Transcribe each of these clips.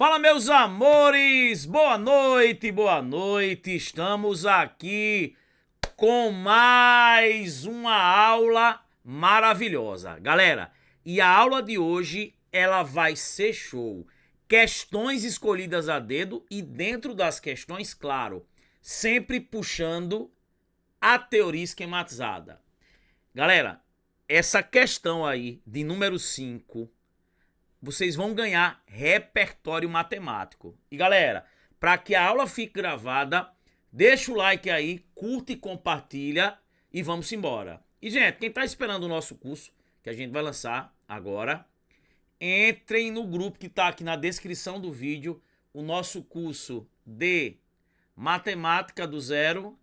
Fala, meus amores! Boa noite, boa noite! Estamos aqui com mais uma aula maravilhosa. Galera, e a aula de hoje, ela vai ser show. Questões escolhidas a dedo e dentro das questões, claro, sempre puxando a teoria esquematizada. Galera, essa questão aí de número 5, vocês vão ganhar repertório matemático. E galera, para que a aula fique gravada, deixa o like aí, curte e compartilha e vamos embora. E gente, quem está esperando o nosso curso, que a gente vai lançar agora, entrem no grupo que está aqui na descrição do vídeo, o nosso curso de matemática do zero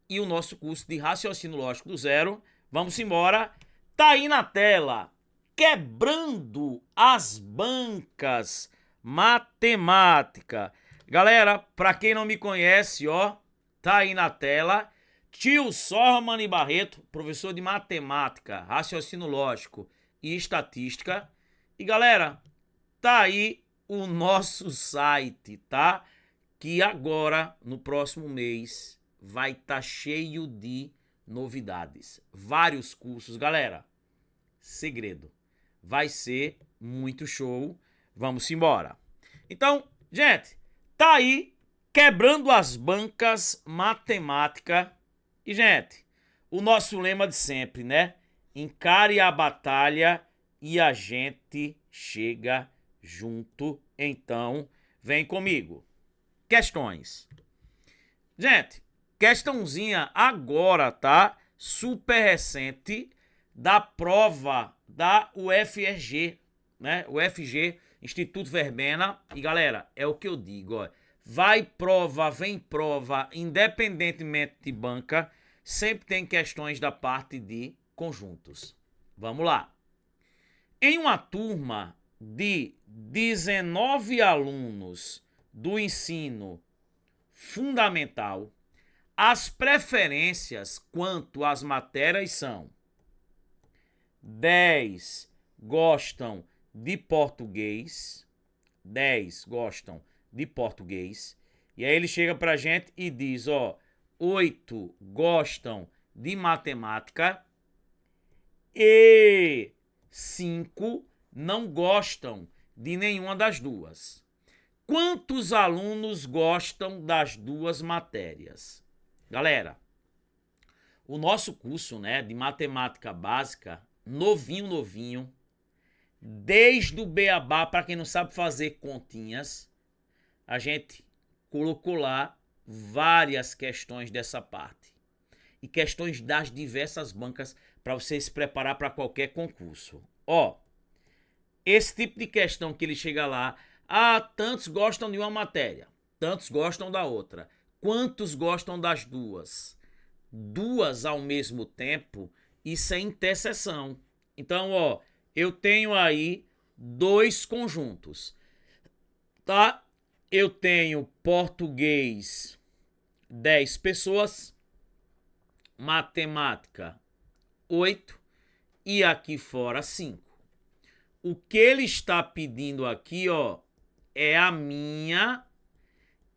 e o nosso curso de raciocínio lógico do zero. Vamos embora. Tá aí na tela. Quebrando as bancas matemática. Galera, para quem não me conhece, ó, tá aí na tela. Tio Sormani Barreto, professor de matemática, raciocínio lógico e estatística. E galera, tá aí o nosso site, tá? Que agora, no próximo mês, vai estar cheio de novidades. Vários cursos, galera. Segredo. Vai ser muito show. Vamos embora. Então, gente, tá aí quebrando as bancas matemática. E, gente, o nosso lema de sempre, né? Encare a batalha e a gente chega junto. Então, vem comigo. Questões. Gente, questãozinha agora, tá? Super recente da prova da UFRG, né? UFG, Instituto Verbena. E galera, é o que eu digo, ó. Vai prova, vem prova, independentemente de banca, sempre tem questões da parte de conjuntos. Vamos lá. Em uma turma de 19 alunos do ensino fundamental, as preferências quanto às matérias são: 10 gostam de português, 10 gostam de português, e aí ele chega pra gente e diz, ó, 8 gostam de matemática e 5 não gostam de nenhuma das duas. Quantos alunos gostam das duas matérias? Galera, o nosso curso, né, de matemática básica, novinho, desde o beabá, para quem não sabe fazer continhas, a gente colocou lá várias questões dessa parte. E questões das diversas bancas para você se preparar para qualquer concurso. Ó, esse tipo de questão que ele chega lá, tantos gostam de uma matéria, tantos gostam da outra. Quantos gostam das duas? Duas ao mesmo tempo, isso é interseção. Então, ó, eu tenho aí dois conjuntos, tá? Eu tenho português 10 pessoas, matemática 8 e aqui fora 5. O que ele está pedindo aqui, ó, é a minha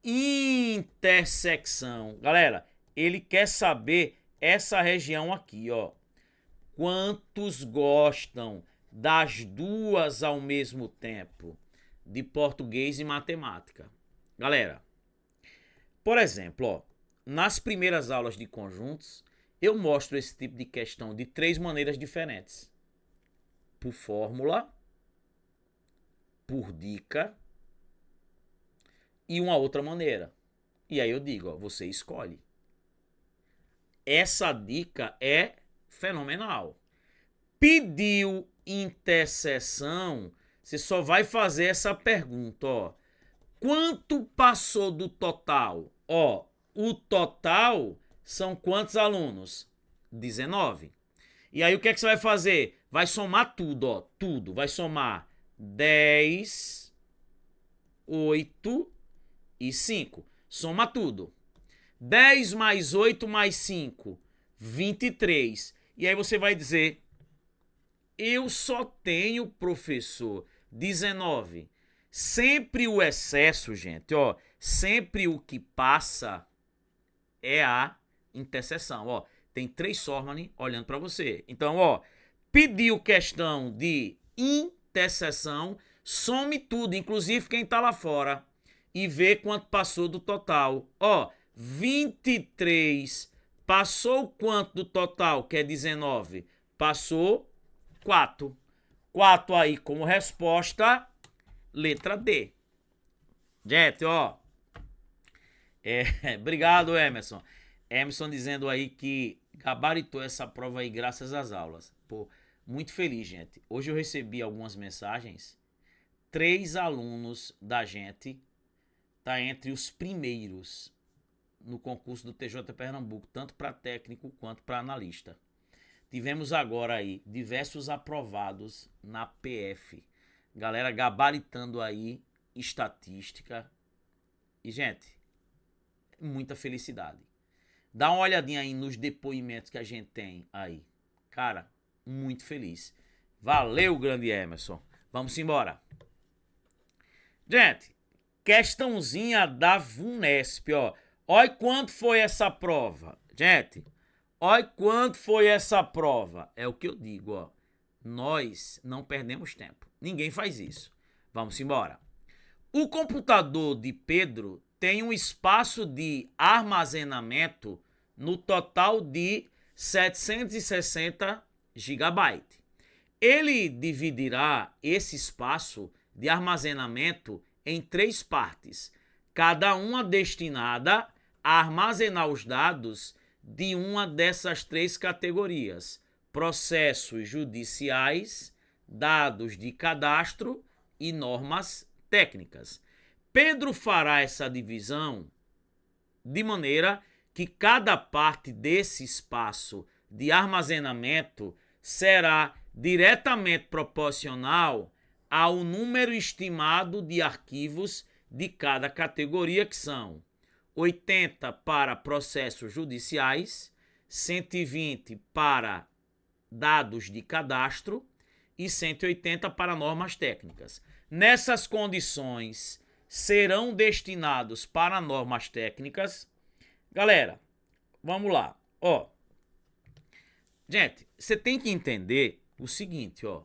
intersecção. Galera, ele quer saber essa região aqui, ó. Quantos gostam das duas ao mesmo tempo, de português e matemática? Galera, por exemplo, ó, nas primeiras aulas de conjuntos, eu mostro esse tipo de questão de 3 maneiras diferentes: por fórmula, por dica e uma outra maneira. E aí eu digo, ó, você escolhe. Essa dica é fenomenal. Pediu interseção, você só vai fazer essa pergunta, ó. Quanto passou do total? Ó, o total são quantos alunos? 19. E aí o que é que você vai fazer? Vai somar tudo, ó, tudo. Vai somar 10, 8 e 5. Soma tudo. 10 mais 8 mais 5, 23. E aí você vai dizer, eu só tenho, professor, 19. Sempre o excesso, gente, ó, sempre o que passa é a interseção, ó. Tem 3 Sormani olhando para você. Então, ó, pediu questão de interseção, some tudo, inclusive quem tá lá fora, e vê quanto passou do total. Ó, 23 passou quanto do total, que é 19? Passou 4. 4 aí como resposta, letra D. Gente, ó. Obrigado, Emerson. Emerson dizendo aí que gabaritou essa prova aí graças às aulas. Pô, muito feliz, gente. Hoje eu recebi algumas mensagens. 3 alunos da gente tá entre os primeiros no concurso do TJ Pernambuco, tanto para técnico quanto para analista. Tivemos agora aí diversos aprovados na PF. Galera gabaritando aí estatística. E, gente, muita felicidade. Dá uma olhadinha aí nos depoimentos que a gente tem aí. Cara, muito feliz. Valeu, grande Emerson. Vamos embora. Gente, questãozinha da VUNESP, ó. Olha quanto foi essa prova. Gente, olha quanto foi essa prova. É o que eu digo, ó. Nós não perdemos tempo. Ninguém faz isso. Vamos embora. O computador de Pedro tem um espaço de armazenamento no total de 760 GB. Ele dividirá esse espaço de armazenamento em 3 partes, cada uma destinada a armazenar os dados de uma dessas 3 categorias: processos judiciais, dados de cadastro e normas técnicas. Pedro fará essa divisão de maneira que cada parte desse espaço de armazenamento será diretamente proporcional ao número estimado de arquivos de cada categoria, que são 80 para processos judiciais, 120 para dados de cadastro e 180 para normas técnicas. Nessas condições, serão destinados para normas técnicas. Galera, vamos lá. Ó, gente, você tem que entender o seguinte, ó.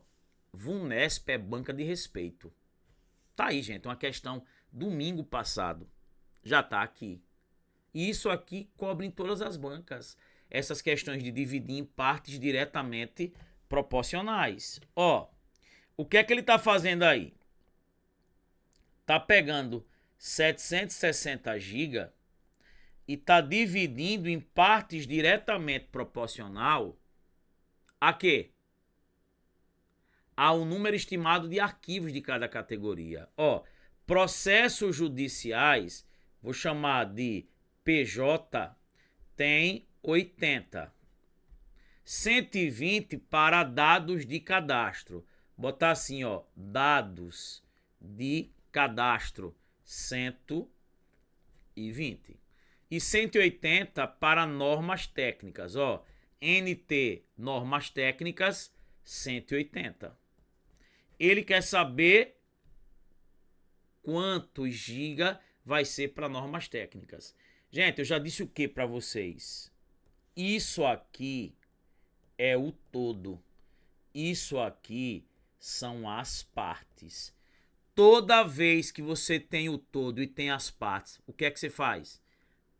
VUNESP é banca de respeito. Tá aí, gente, uma questão domingo passado. Já tá aqui. E isso aqui cobre em todas as bancas. Essas questões de dividir em partes diretamente proporcionais. Ó, o que é que ele tá fazendo aí? Tá pegando 760 GB e tá dividindo em partes diretamente proporcional a quê? Ao número estimado de arquivos de cada categoria. Ó, processos judiciais, vou chamar de PJ, tem 80. 120 para dados de cadastro. Botar assim, ó, dados de cadastro, 120. E 180 para normas técnicas, ó, NT, normas técnicas, 180. Ele quer saber quantos giga vai ser para normas técnicas. Gente, eu já disse o que para vocês? Isso aqui é o todo. Isso aqui são as partes. Toda vez que você tem o todo e tem as partes, o que é que você faz?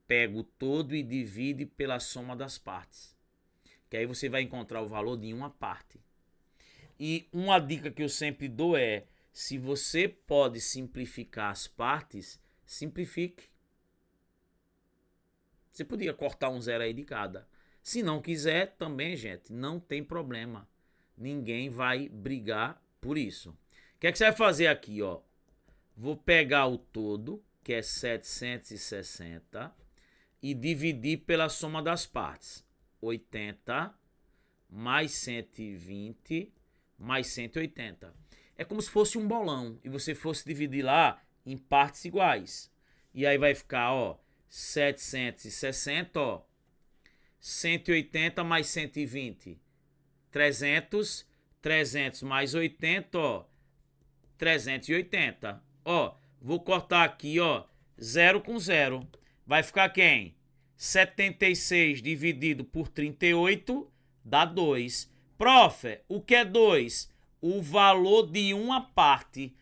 Pega o todo e divide pela soma das partes. Que aí você vai encontrar o valor de uma parte. E uma dica que eu sempre dou é, se você pode simplificar as partes, simplifique. Você podia cortar um zero aí de cada. Se não quiser, também, gente, não tem problema. Ninguém vai brigar por isso. O que é que você vai fazer aqui, ó? Vou pegar o todo, que é 760, e dividir pela soma das partes. 80 mais 120 mais 180. É como se fosse um bolão e você fosse dividir lá em partes iguais. E aí vai ficar, ó, 760, ó, 180 mais 120, 300, 300 mais 80, ó, 380. Ó, vou cortar aqui, ó, 0 com 0. Vai ficar quem? 76 dividido por 38 dá 2. Prof, o que é 2? O valor de uma parte.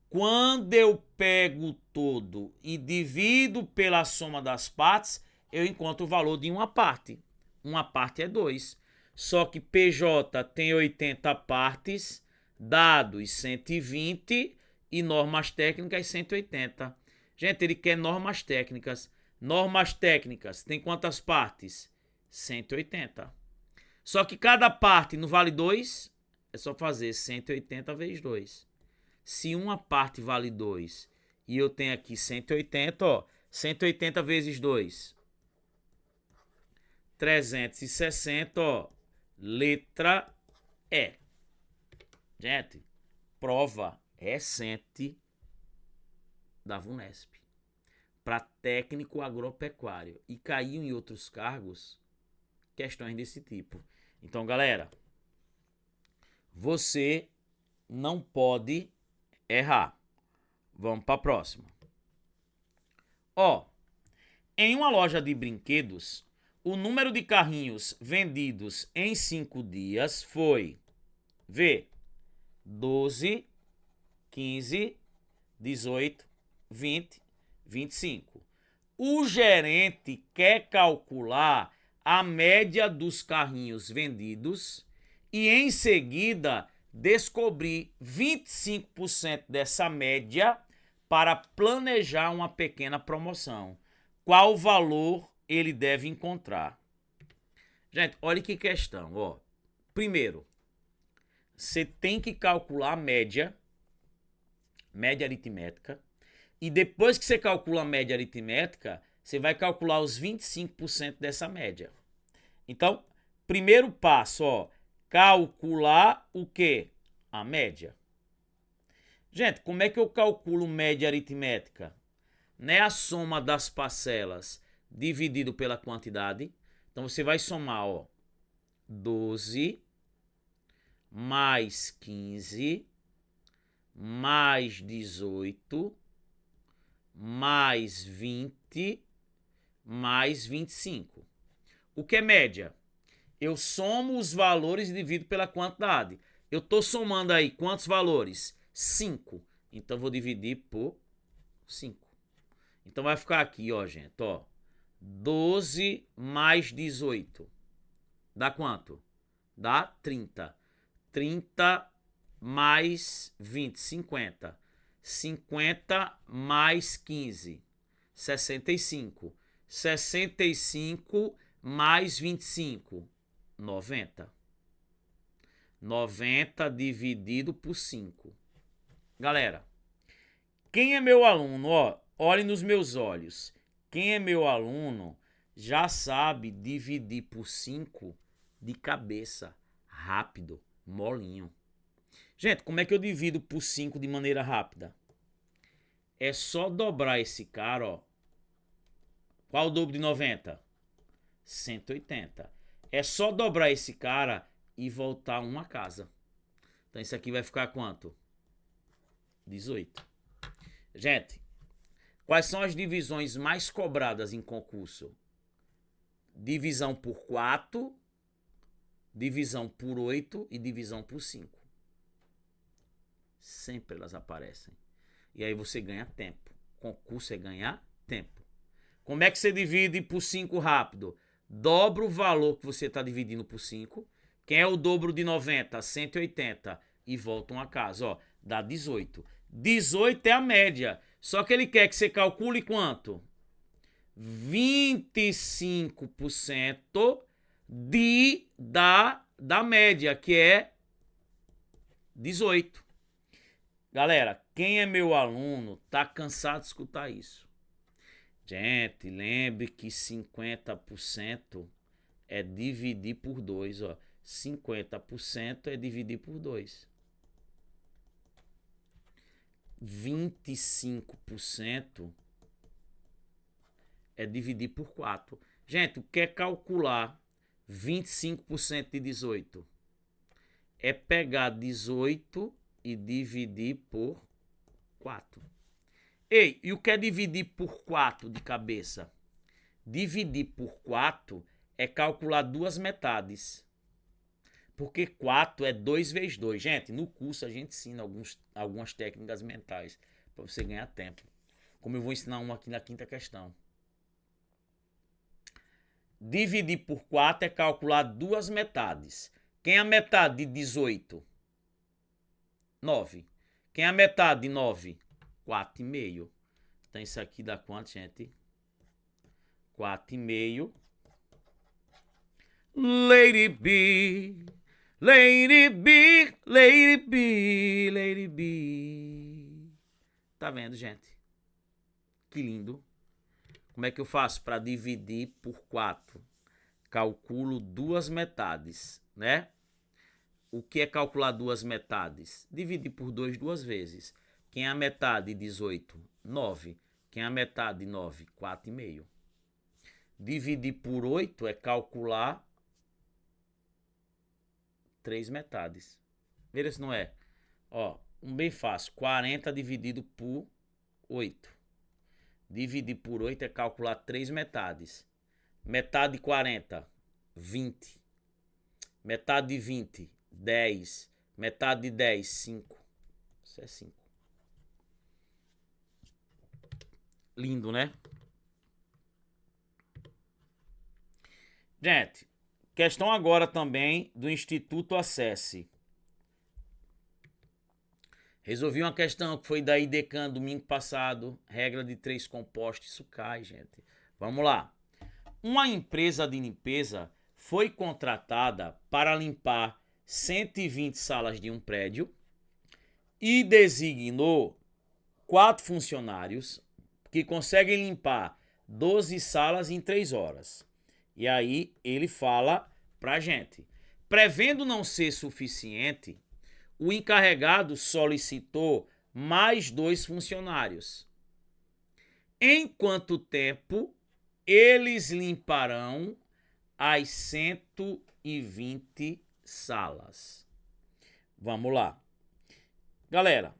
Quando eu pego o todo e divido pela soma das partes, eu encontro o valor de uma parte. Uma parte é 2. Só que PJ tem 80 partes, dados 120 e normas técnicas 180. Gente, ele quer normas técnicas. Normas técnicas tem quantas partes? 180. Só que cada parte não vale 2, é só fazer 180 vezes 2. Se uma parte vale 2 e eu tenho aqui 180, ó, 180 vezes 2, 360, ó, letra E. Gente, prova recente da VUNESP para técnico agropecuário e caiu em outros cargos questões desse tipo. Então, galera, você não pode errar. Vamos para a próxima. Ó, em uma loja de brinquedos, o número de carrinhos vendidos em 5 dias foi, vê, 12, 15, 18, 20, 25. O gerente quer calcular a média dos carrinhos vendidos e, em seguida, descobrir 25% dessa média para planejar uma pequena promoção. Qual valor ele deve encontrar? Gente, olha que questão, ó. Primeiro, você tem que calcular a média aritmética, e depois que você calcula a média aritmética, você vai calcular os 25% dessa média. Então, primeiro passo, ó, calcular o quê? A média. Gente, como é que eu calculo média aritmética? Não é a soma das parcelas dividido pela quantidade. Então, você vai somar, ó, 12 mais 15 mais 18 mais 20 mais 25. O que é média? Eu somo os valores e divido pela quantidade. Eu estou somando aí quantos valores? 5. Então, vou dividir por 5. Então, vai ficar aqui, ó, gente, ó. 12 mais 18. Dá quanto? Dá 30. 30 mais 20, 50. 50 mais 15, 65. 65 mais 25, 90. 90 dividido por 5. Galera, quem é meu aluno, ó, olhe nos meus olhos. Quem é meu aluno já sabe dividir por 5 de cabeça, rápido, molinho. Gente, como é que eu divido por 5 de maneira rápida? É só dobrar esse cara, ó. Qual o dobro de 90? 180. É só dobrar esse cara e voltar uma casa. Então isso aqui vai ficar quanto? 18. Gente, quais são as divisões mais cobradas em concurso? Divisão por 4, divisão por 8 e divisão por 5. Sempre elas aparecem. E aí você ganha tempo. Concurso é ganhar tempo. Como é que você divide por 5 rápido? Dobra o valor que você está dividindo por 5. Quem é o dobro de 90? 180. E volta uma casa. Ó, dá 18. 18 é a média. Só que ele quer que você calcule quanto? 25% da média, que é 18. Galera, quem é meu aluno tá cansado de escutar isso. Gente, lembre que 50% é dividir por 2, ó. 50% é dividir por 2. 25% é dividir por 4. Gente, quer calcular 25% de 18? É pegar 18 e dividir por 4. Ei, e o que é dividir por 4 de cabeça? Dividir por 4 é calcular duas metades. Porque 4 é 2 vezes 2. Gente, no curso a gente ensina algumas técnicas mentais para você ganhar tempo. Como eu vou ensinar uma aqui na quinta questão. Dividir por 4 é calcular duas metades. Quem é a metade de 18? 9. Quem é a metade de 9? 4,5. Então isso aqui dá quanto, gente? 4,5. Lady B, Lady B, Lady B, Lady B. Tá vendo, gente? Que lindo. Como é que eu faço para dividir por 4? Calculo duas metades, né? O que é calcular duas metades? Dividir por 2 duas vezes. Quem é a metade de 18? 9. Quem é a metade de 9? 4,5. Dividir por 8 é calcular 3 metades. Veja se não é. Ó, um bem fácil. 40 dividido por 8. Dividir por 8 é calcular 3 metades. Metade de 40, 20. Metade de 20, 10. Metade de 10, 5. Isso é 5. Lindo, né? Gente, questão agora também do Instituto Acesse. Resolvi uma questão que foi da IDECAN domingo passado. Regra de 3 compostos. Isso cai, gente. Vamos lá. Uma empresa de limpeza foi contratada para limpar 120 salas de um prédio e designou 4 funcionários que conseguem limpar 12 salas em 3 horas. E aí ele fala pra gente. Prevendo não ser suficiente, o encarregado solicitou mais 2 funcionários. Em quanto tempo eles limparão as 120 salas? Vamos lá. Galera,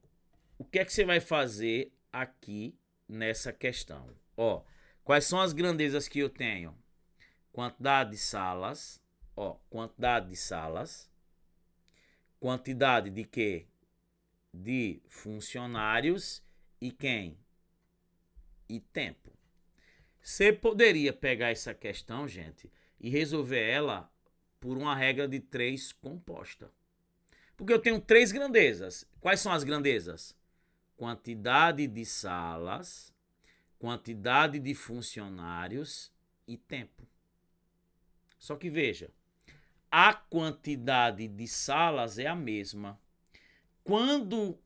o que é que você vai fazer aqui nessa questão? Ó, quais são as grandezas que eu tenho? Quantidade de salas, ó, quantidade de salas, quantidade de quê? De funcionários e quem? E tempo. Você poderia pegar essa questão, gente, e resolver ela por uma regra de 3 composta. Porque eu tenho 3 grandezas. Quais são as grandezas? Quantidade de salas, quantidade de funcionários e tempo. Só que veja, a quantidade de salas é a mesma. Quando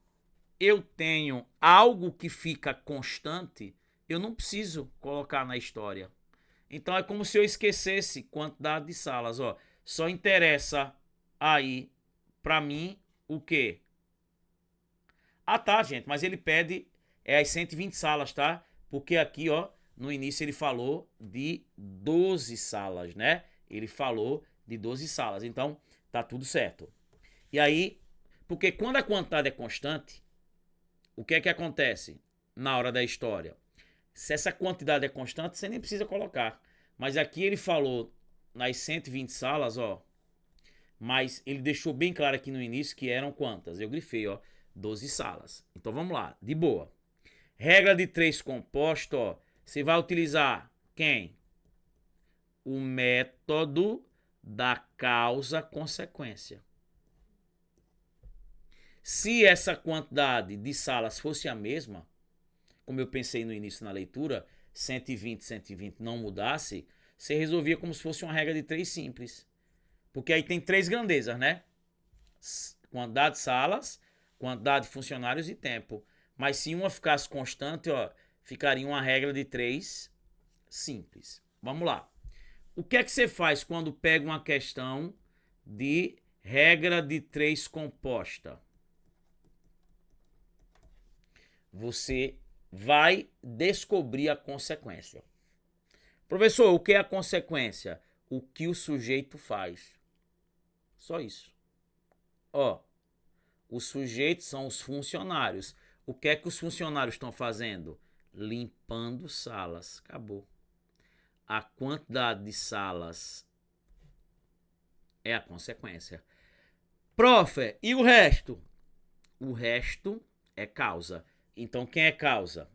eu tenho algo que fica constante, eu não preciso colocar na história. Então é como se eu esquecesse quantidade de salas. Ó, só interessa aí para mim o quê? Ah, tá, gente, mas ele pede as 120 salas, tá? Porque aqui, ó, no início ele falou de 12 salas, né? Ele falou de 12 salas. Então, tá tudo certo. E aí, porque quando a quantidade é constante, o que é que acontece na hora da história? Se essa quantidade é constante, você nem precisa colocar. Mas aqui ele falou nas 120 salas, ó. Mas ele deixou bem claro aqui no início que eram quantas? Eu grifei, ó. 12 salas. Então vamos lá, de boa. Regra de 3 composto, ó. Você vai utilizar quem? O método da causa-consequência. Se essa quantidade de salas fosse a mesma, como eu pensei no início na leitura, 120, 120 não mudasse, você resolvia como se fosse uma regra de 3 simples. Porque aí tem 3 grandezas, né? Quantidade de salas, quantidade de funcionários e tempo. Mas se uma ficasse constante, ó, ficaria uma regra de 3 simples. Vamos lá. O que é que você faz quando pega uma questão de regra de 3 composta? Você vai descobrir a consequência. Professor, o que é a consequência? O que o sujeito faz. Só isso. Ó, os sujeitos são os funcionários. O que é que os funcionários estão fazendo? Limpando salas. Acabou. A quantidade de salas é a consequência. Prof, e o resto? O resto é causa. Então, quem é causa?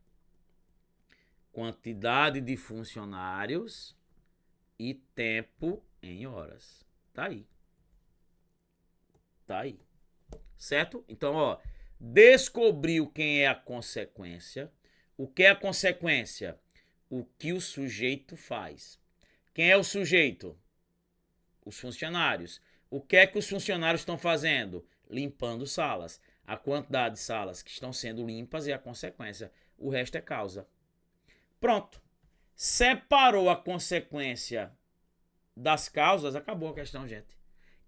Quantidade de funcionários e tempo em horas. Tá aí. Tá aí. Certo? Então, ó, descobriu quem é a consequência. O que é a consequência? O que o sujeito faz. Quem é o sujeito? Os funcionários. O que é que os funcionários estão fazendo? Limpando salas. A quantidade de salas que estão sendo limpas é a consequência. O resto é causa. Pronto. Separou a consequência das causas, acabou a questão, gente.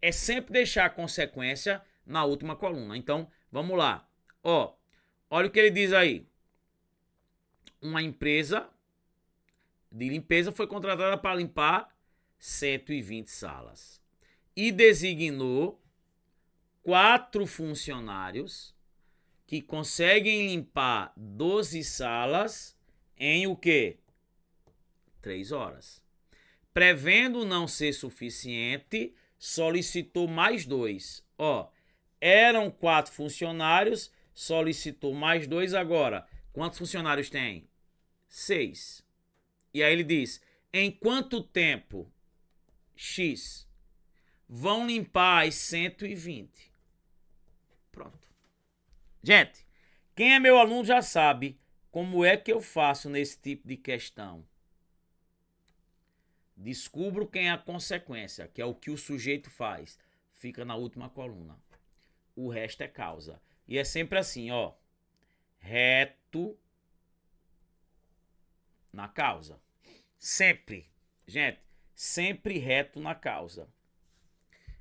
É sempre deixar a consequência na última coluna. Então, vamos lá. Ó, olha o que ele diz aí. Uma empresa de limpeza foi contratada para limpar 120 salas e designou 4 funcionários que conseguem limpar 12 salas em o quê? 3 horas. Prevendo não ser suficiente, solicitou mais 2. Ó, eram 4 funcionários, solicitou mais 2 agora. Quantos funcionários tem? 6. E aí ele diz, em quanto tempo? X. Vão limpar as 120. Pronto. Gente, quem é meu aluno já sabe como é que eu faço nesse tipo de questão. Descubro quem é a consequência, que é o que o sujeito faz. Fica na última coluna. O resto é causa. E é sempre assim, ó. Reto na causa. Sempre. Gente, sempre reto na causa.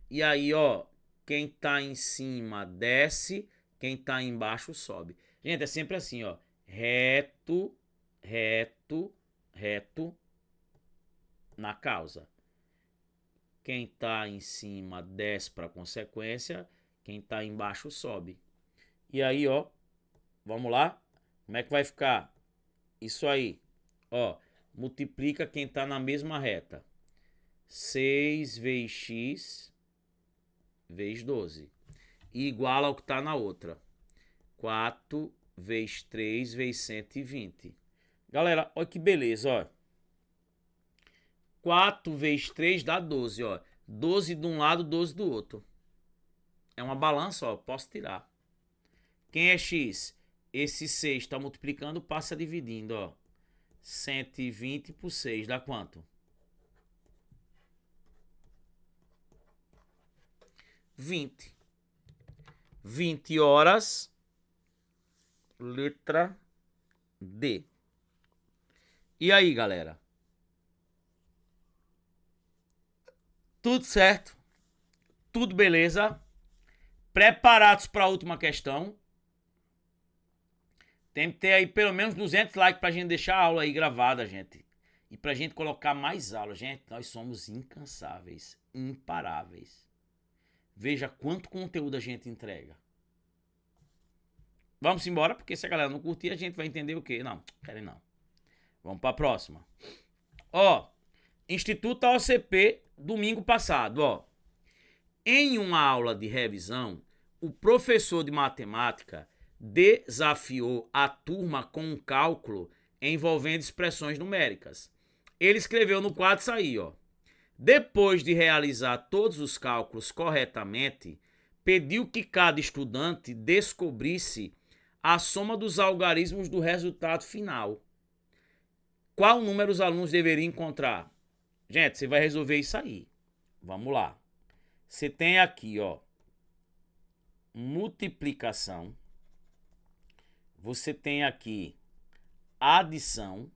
E aí, ó, quem tá em cima desce, quem tá embaixo sobe. Gente, é sempre assim, ó. Reto, reto, reto na causa. Quem tá em cima desce para consequência, quem tá embaixo sobe. E aí, ó, vamos lá? Como é que vai ficar? Isso aí, ó, multiplica quem tá na mesma reta. 6 vezes x vezes 12. Igual ao que tá na outra. 4 vezes 3 vezes 120. Galera, olha que beleza, ó. 4 vezes 3 dá 12, ó. 12 de um lado, 12 do outro. É uma balança, ó. Posso tirar. Quem é x? Esse 6 está multiplicando, passa dividindo, ó. 120 por 6 dá quanto? 20. 20 horas. Letra D. E aí, galera? Tudo certo? Tudo beleza? Preparados para a última questão? Tem que ter aí pelo menos 200 likes pra gente deixar a aula aí gravada, gente. E pra gente colocar mais aulas. Gente, nós somos incansáveis, imparáveis. Veja quanto conteúdo a gente entrega. Vamos embora, porque se a galera não curtir, a gente vai entender o quê? Não, querem não. Vamos pra próxima. Ó, Instituto OCP, domingo passado, ó. Em uma aula de revisão, o professor de matemática desafiou a turma com um cálculo envolvendo expressões numéricas. Ele escreveu no quadro isso aí, ó. Depois de realizar todos os cálculos corretamente, pediu que cada estudante descobrisse a soma dos algarismos do resultado final. Qual número os alunos deveriam encontrar? Gente, você vai resolver isso aí. Vamos lá. Você tem aqui, ó, multiplicação. Você tem aqui adição.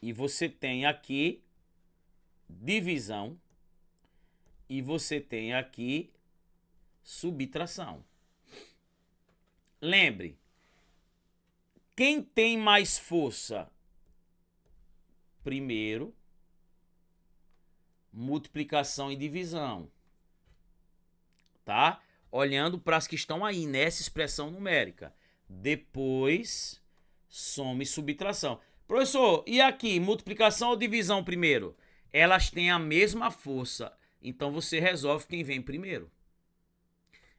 E você tem aqui divisão. E você tem aqui subtração. Lembre, quem tem mais força? Primeiro, multiplicação e divisão. Tá? olhando para as que estão aí nessa expressão numérica. Depois, soma e subtração. Professor, e aqui, multiplicação ou divisão primeiro? Elas têm a mesma força, então você resolve quem vem primeiro.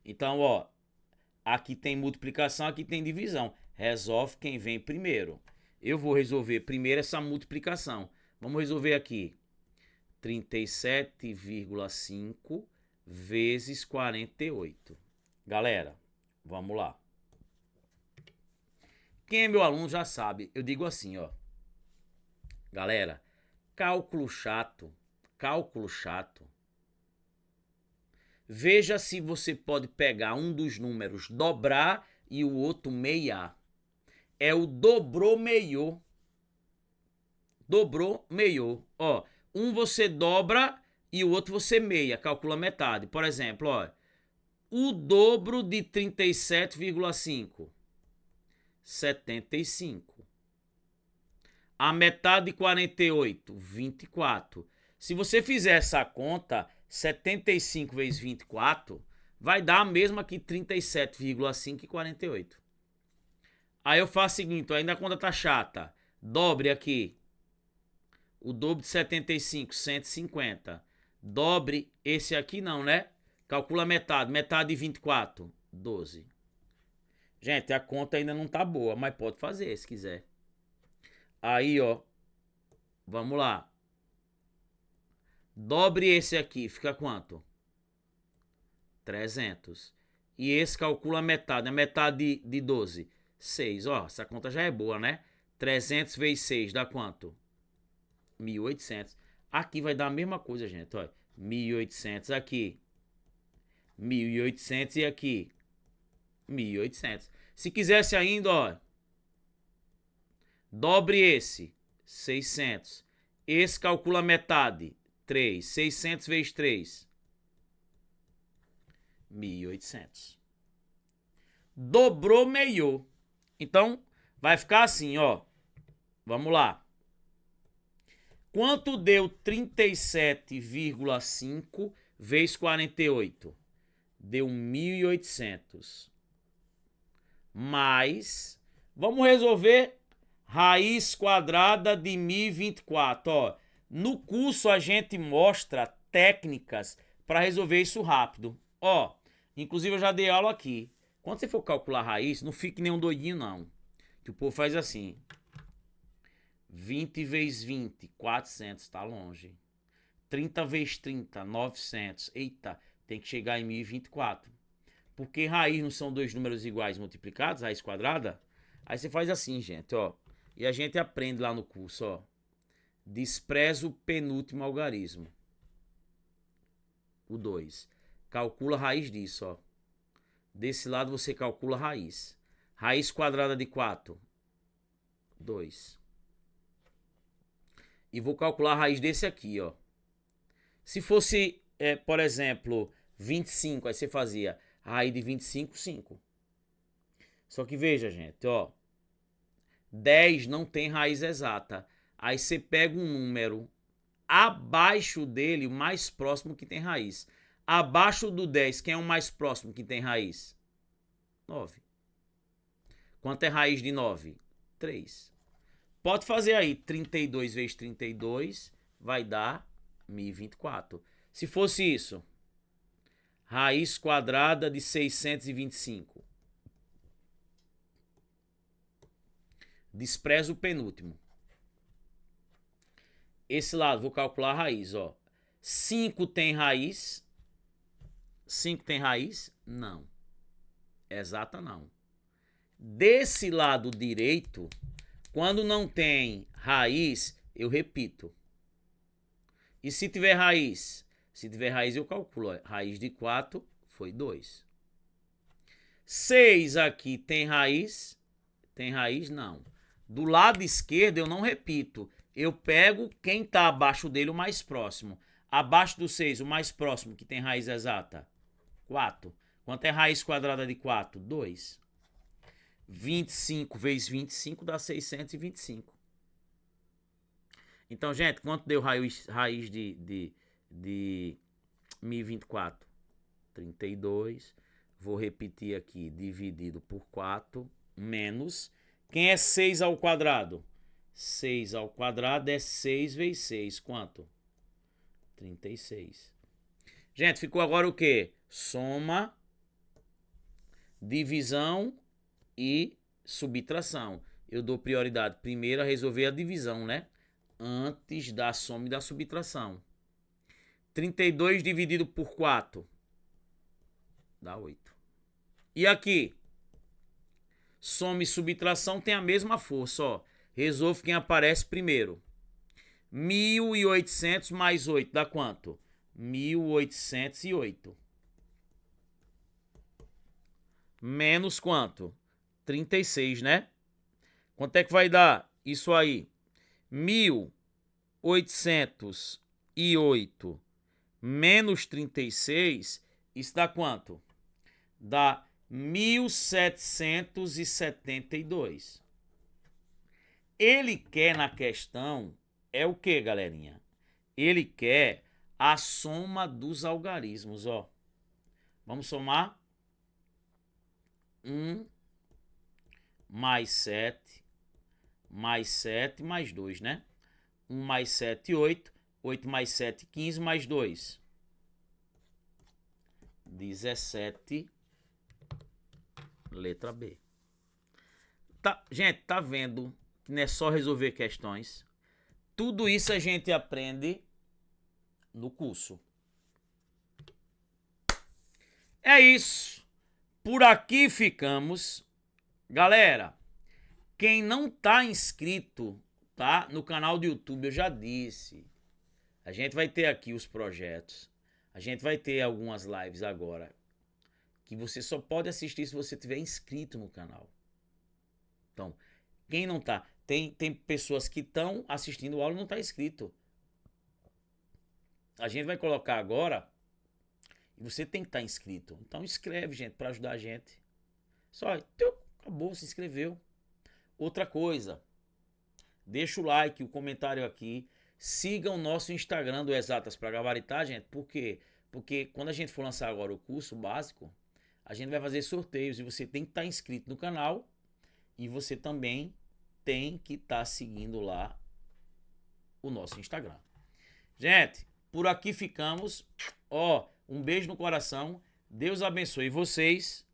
Então, ó, aqui tem multiplicação, aqui tem divisão. Resolve quem vem primeiro. Eu vou resolver primeiro essa multiplicação. Vamos resolver aqui. 37,5 vezes 48. Galera, vamos lá. Quem é meu aluno já sabe. Eu digo assim, ó. Galera, cálculo chato. Cálculo chato. Veja se você pode pegar um dos números, dobrar e o outro meiar. É o dobrou meiou. Dobrou meiou. Ó, um você dobra e o outro você meia, calcula metade. Por exemplo, ó, o dobro de 37,5. 75. A metade de 48, 24. Se você fizer essa conta, 75 vezes 24, vai dar a mesma que 37,5 e 48. Aí eu faço o seguinte, ainda a conta tá chata. Dobre aqui. O dobro de 75, 150. Dobre esse aqui não, né? Calcula metade. Metade de 24, 12. Gente, a conta ainda não tá boa, mas pode fazer se quiser. Aí, ó. Vamos lá. Dobre esse aqui, fica quanto? 300. E esse calcula metade. A metade de 12. 6. Ó, essa conta já é boa, né? 300 vezes 6 dá quanto? 1.800. Aqui vai dar a mesma coisa, gente. Olha, 1.800 aqui. 1.800 e aqui. 1.800. Se quisesse ainda, ó. Dobre esse. 600. Esse calcula metade. 3. 600 vezes 3. 1.800. Dobrou, meiou. Então, vai ficar assim, ó. Vamos lá. Quanto deu 37,5 vezes 48? Deu 1.800. Mais, vamos resolver raiz quadrada de 1.024. Ó, no curso a gente mostra técnicas para resolver isso rápido. Ó, inclusive eu já dei aula aqui. Quando você for calcular raiz, não fique nem um doidinho não. Que o povo faz assim. 20 vezes 20, 400, tá longe. 30 vezes 30, 900. Eita, tem que chegar em 1024. Porque raiz não são dois números iguais multiplicados, raiz quadrada? Aí você faz assim, gente, ó. E a gente aprende lá no curso, ó. Despreza o penúltimo algarismo. O 2. Calcula a raiz disso, ó. Desse lado você calcula a raiz. Raiz quadrada de 4. 2. E vou calcular a raiz desse aqui, ó. Se fosse, por exemplo, 25, aí você fazia a raiz de 25, 5. Só que veja, gente, ó. 10 não tem raiz exata. Aí você pega um número abaixo dele, o mais próximo que tem raiz. Abaixo do 10, quem é o mais próximo que tem raiz? 9. Quanto é raiz de 9? 3. Pode fazer aí 32 vezes 32 vai dar 1024. Se fosse isso, raiz quadrada de 625. Despreza o penúltimo. Esse lado, vou calcular a raiz, ó. 5 tem raiz? 5 tem raiz? Não. Exata não. Desse lado direito, quando não tem raiz, eu repito. E se tiver raiz? Se tiver raiz, eu calculo. Ó. Raiz de 4 foi 2. 6 aqui tem raiz? Tem raiz? Não. Do lado esquerdo, eu não repito. Eu pego quem está abaixo dele, o mais próximo. Abaixo do 6, o mais próximo, que tem raiz exata? 4. Quanto é raiz quadrada de 4? 2. 25 vezes 25 dá 625. Então, gente, quanto deu raiz de 1024? 32 Vou repetir aqui, dividido por 4, menos. Quem é 6 ao quadrado? 6 ao quadrado é 6 vezes 6. Quanto? 36. Gente, ficou agora o quê? Soma, divisão e subtração. Eu dou prioridade primeiro a resolver a divisão, né? Antes da soma e da subtração. 32 dividido por 4 dá 8. E aqui? Soma e subtração tem a mesma força, ó. Resolvo quem aparece primeiro. 1.800 mais 8 dá quanto? 1.808. Menos quanto? 36, né? Quanto é que vai dar isso aí? 1.808 menos 36, isso dá quanto? Dá 1.772. Ele quer na questão, é o que, galerinha? Ele quer a soma dos algarismos, ó. Vamos somar? 1 mais 7, mais 7, mais 2, né? 1 mais 7, 8. 8 mais 7, 15, mais 2. 17, letra B. Tá, gente, tá vendo que não é só resolver questões? Tudo isso a gente aprende no curso. É isso. Por aqui ficamos. Galera, quem não tá inscrito, tá? No canal do YouTube, eu já disse. A gente vai ter aqui os projetos. A gente vai ter algumas lives agora que você só pode assistir se você tiver inscrito no canal. Então, quem não tá... Tem pessoas que estão assistindo a aula e não está inscrito. A gente vai colocar agora e você tem que estar inscrito. Então inscreve, gente, para ajudar a gente. Só, acabou, se inscreveu. Outra coisa, deixa o like, o comentário aqui. Siga o nosso Instagram do Exatas para Gabaritar, gente. Por quê? Porque quando a gente for lançar agora o curso básico, a gente vai fazer sorteios e você tem que estar inscrito no canal e você também tem que estar seguindo lá o nosso Instagram. Gente, por aqui ficamos. Ó, um beijo no coração. Deus abençoe vocês.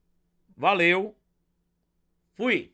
Valeu. Fui.